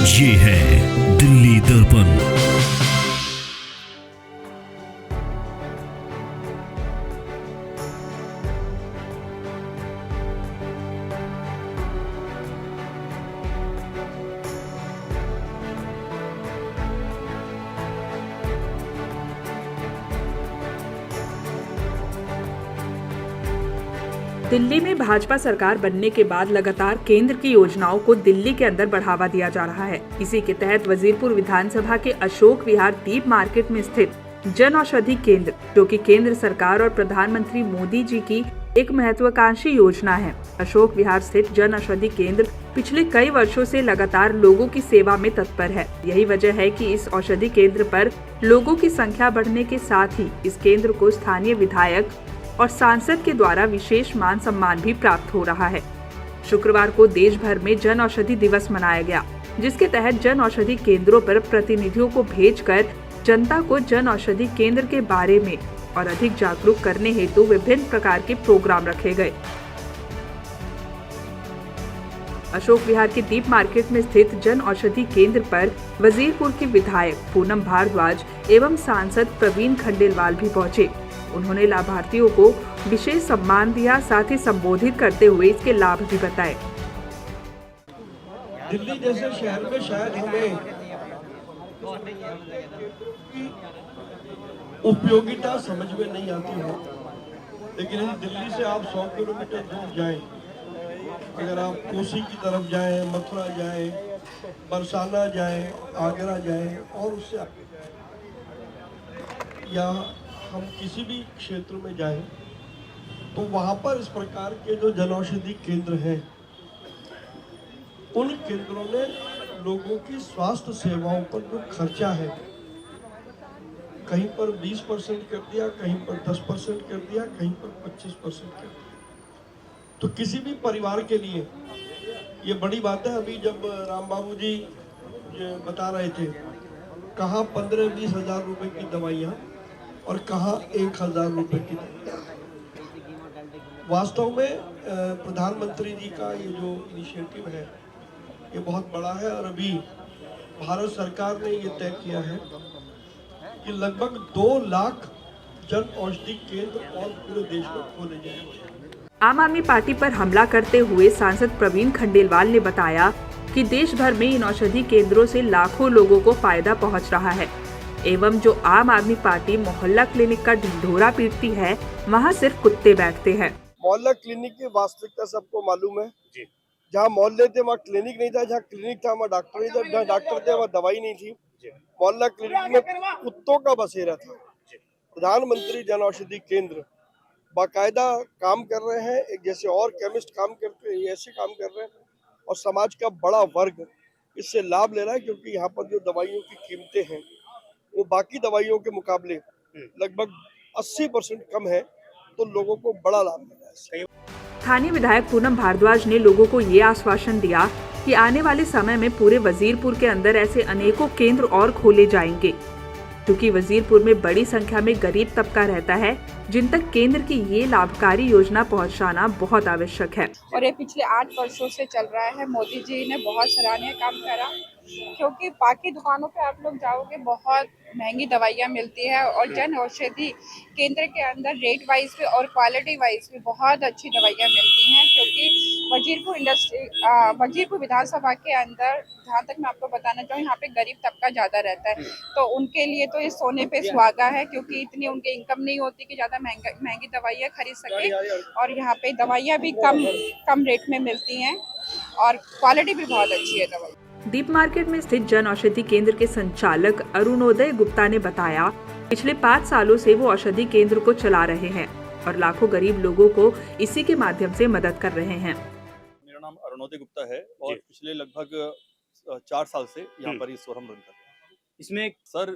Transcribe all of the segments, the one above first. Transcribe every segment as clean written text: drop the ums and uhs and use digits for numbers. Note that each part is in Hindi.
ये है दिल्ली दर्पण। दिल्ली में भाजपा सरकार बनने के बाद लगातार केंद्र की योजनाओं को दिल्ली के अंदर बढ़ावा दिया जा रहा है। इसी के तहत वजीरपुर विधानसभा के अशोक विहार दीप मार्केट में स्थित जन औषधि केंद्र, जो कि केंद्र सरकार और प्रधानमंत्री मोदी जी की एक महत्वाकांक्षी योजना है। अशोक विहार स्थित जन औषधि केंद्र पिछले कई वर्षों से लगातार लोगों की सेवा में तत्पर है। यही वजह है कि इस औषधि केंद्र पर लोगों की संख्या बढ़ने के साथ ही इस केंद्र को स्थानीय विधायक और सांसद के द्वारा विशेष मान सम्मान भी प्राप्त हो रहा है। शुक्रवार को देश भर में जन औषधि दिवस मनाया गया, जिसके तहत जन औषधि केंद्रों पर प्रतिनिधियों को भेजकर जनता को जन औषधि केंद्र के बारे में और अधिक जागरूक करने हेतु विभिन्न प्रकार के प्रोग्राम रखे गए। अशोक विहार के दीप मार्केट में स्थित जन औषधि केंद्र पर वजीरपुर के विधायक पूनम भारद्वाज एवं सांसद प्रवीण खंडेलवाल भी पहुंचे। उन्होंने लाभार्थियों को विशेष सम्मान दिया, साथ ही संबोधित करते हुए इसके लाभ भी बताए। दिल्ली जैसे शहर में शायद हमें उपयोगिता समझ में नहीं आती है, लेकिन यदि दिल्ली से आप 100 किलोमीटर दूर जाएं, अगर आप कोसी की तरफ जाएं, मथुरा जाएं, बरसाना जाएं, आगरा जाएं और उससे या हम किसी भी क्षेत्र में जाएं, तो वहाँ पर इस प्रकार के जो जनऔषधि केंद्र हैं, उन केंद्रों ने लोगों की स्वास्थ्य सेवाओं पर जो खर्चा है, कहीं पर 20% कर दिया, कहीं पर 10% कर दिया, कहीं पर 25% कर दिया। तो किसी भी परिवार के लिए ये बड़ी बात है। अभी जब राम बाबू जी बता रहे थे, कहाँ 15-20 हजार रुपए की दवाइयाँ और कहाँ 1000 रुपए की दवाइयाँ। वास्तव में प्रधानमंत्री जी का ये जो इनिशिएटिव है, ये बहुत बड़ा है और अभी भारत सरकार ने ये तय किया है कि लगभग 2 लाख जन औषधि केंद्र और पूरे देश में खोले जाएंगे। आम आदमी पार्टी पर हमला करते हुए सांसद प्रवीण खंडेलवाल ने बताया कि देश भर में इन औषधि केंद्रों से लाखों लोगों को फायदा पहुंच रहा है एवं जो आम आदमी पार्टी मोहल्ला क्लिनिक का ढिंढोरा पीटती है, वहां सिर्फ कुत्ते बैठते हैं। मोहल्ला क्लिनिक की वास्तविकता सबको मालूम है। जहाँ मोहल्ले थे वहाँ क्लिनिक नहीं था, जहाँ क्लिनिक था वहाँ डॉक्टर नहीं था, जहाँ डॉक्टर थे वहाँ दवाई नहीं थी। मोहल्ला क्लिनिक में कुत्तों का बसेरा था। प्रधानमंत्री जन औषधि केंद्र बाकायदा काम कर रहे हैं, एक जैसे और केमिस्ट काम करते हैं ऐसे काम कर रहे हैं, और समाज का बड़ा वर्ग इससे लाभ ले रहा है, क्योंकि यहाँ पर जो दवाइयों की कीमतें हैं वो बाकी दवाइयों के मुकाबले लगभग 80% कम है, तो लोगों को बड़ा लाभ मिल रहा है। स्थानीय विधायक पूनम भारद्वाज ने लोगों को ये आश्वासन दिया कि आने वाले समय में पूरे वजीरपुर के अंदर ऐसे अनेकों केंद्र और खोले जाएंगे, क्योंकि वजीरपुर में बड़ी संख्या में गरीब तबका रहता है, जिन तक केंद्र की ये लाभकारी योजना पहुंचाना बहुत आवश्यक है। और ये पिछले 8 वर्षों से चल रहा है। मोदी जी ने बहुत सराहनीय काम करा, क्योंकि बाकी दुकानों पे आप लोग जाओगे बहुत महंगी दवाइयाँ मिलती है, और जन औषधि केंद्र के अंदर रेट वाइज भी और क्वालिटी वाइज भी बहुत अच्छी दवाइयाँ मिलती हैं। क्योंकि वजीरपुर विधानसभा के अंदर, जहाँ तक मैं आपको बताना चाहूँ, यहाँ पे गरीब तबका ज़्यादा रहता है, तो उनके लिए तो ये सोने पे सुहागा है, क्योंकि इतनी उनकी इनकम नहीं होती कि ज़्यादा महंगी दवाइयाँ खरीद सके, और यहाँ पे दवाइयाँ भी कम रेट में मिलती हैं और क्वालिटी भी बहुत अच्छी है दवाई। दीप मार्केट में स्थित जन औषधि केंद्र के संचालक अरुणोदय गुप्ता ने बताया, पिछले 5 सालों से वो औषधि केंद्र को चला रहे हैं और लाखों गरीब लोगों को इसी के माध्यम से मदद कर रहे हैं। मेरा नाम अरुणोदय गुप्ता है और पिछले लगभग 4 साल से यहाँ पर ये शोरूम रन कर रहे हैं। इसमें सर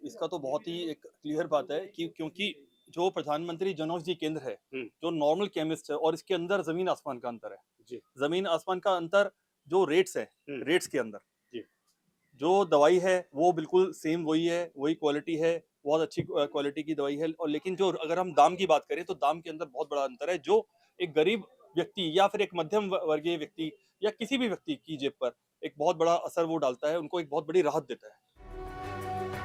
इसका तो बहुत ही एक क्लियर बात है कि क्योंकि जो प्रधानमंत्री जन औषधि केंद्र है, जो नॉर्मल केमिस्ट है, और इसके अंदर जमीन आसमान का अंतर है। जमीन आसमान का अंतर जो रेट्स है, रेट्स के अंदर जो दवाई है वो बिल्कुल सेम वही है, वही क्वालिटी है, बहुत अच्छी क्वालिटी की दवाई है। और लेकिन जो अगर हम दाम की बात करें तो दाम के अंदर बहुत बड़ा अंतर है, जो एक गरीब व्यक्ति या फिर एक मध्यम वर्गीय व्यक्ति या किसी भी व्यक्ति की जेब पर एक बहुत बड़ा असर वो डालता है, उनको एक बहुत बड़ी राहत देता है।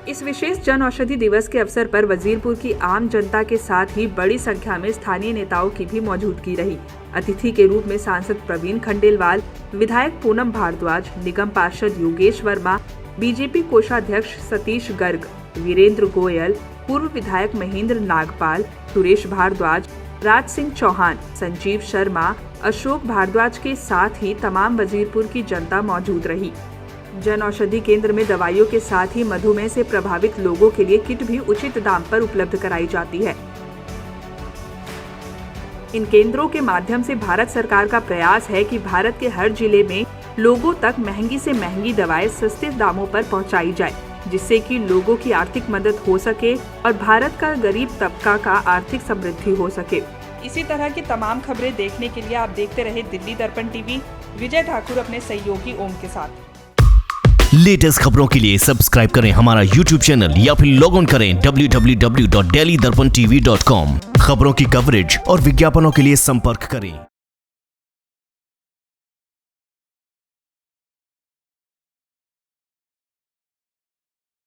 इस विशेष जन औषधि दिवस के अवसर पर वजीरपुर की आम जनता के साथ ही बड़ी संख्या में स्थानीय नेताओं की भी मौजूदगी रही। अतिथि के रूप में सांसद प्रवीण खंडेलवाल, विधायक पूनम भारद्वाज, निगम पार्षद योगेश वर्मा, बीजेपी कोषाध्यक्ष सतीश गर्ग, वीरेंद्र गोयल, पूर्व विधायक महेंद्र नागपाल, सुरेश भारद्वाज, राज सिंह चौहान, संजीव शर्मा, अशोक भारद्वाज के साथ ही तमाम वजीरपुर की जनता मौजूद रही। जन औषधि केंद्र में दवाइयों के साथ ही मधुमेह से प्रभावित लोगों के लिए किट भी उचित दाम पर उपलब्ध कराई जाती है। इन केंद्रों के माध्यम से भारत सरकार का प्रयास है कि भारत के हर जिले में लोगों तक महंगी से महंगी दवाएं सस्ते दामों पर पहुंचाई जाए, जिससे कि लोगों की आर्थिक मदद हो सके और भारत का गरीब तबका का आर्थिक समृद्धि हो सके। इसी तरह की तमाम खबरें देखने के लिए आप देखते रहे दिल्ली दर्पण टीवी। विजय ठाकुर अपने सहयोगी ओम के साथ। लेटेस्ट खबरों के लिए सब्सक्राइब करें हमारा YouTube चैनल या फिर लॉग ऑन करें www.delhidarpantv.com। खबरों की कवरेज और विज्ञापनों के लिए संपर्क करें।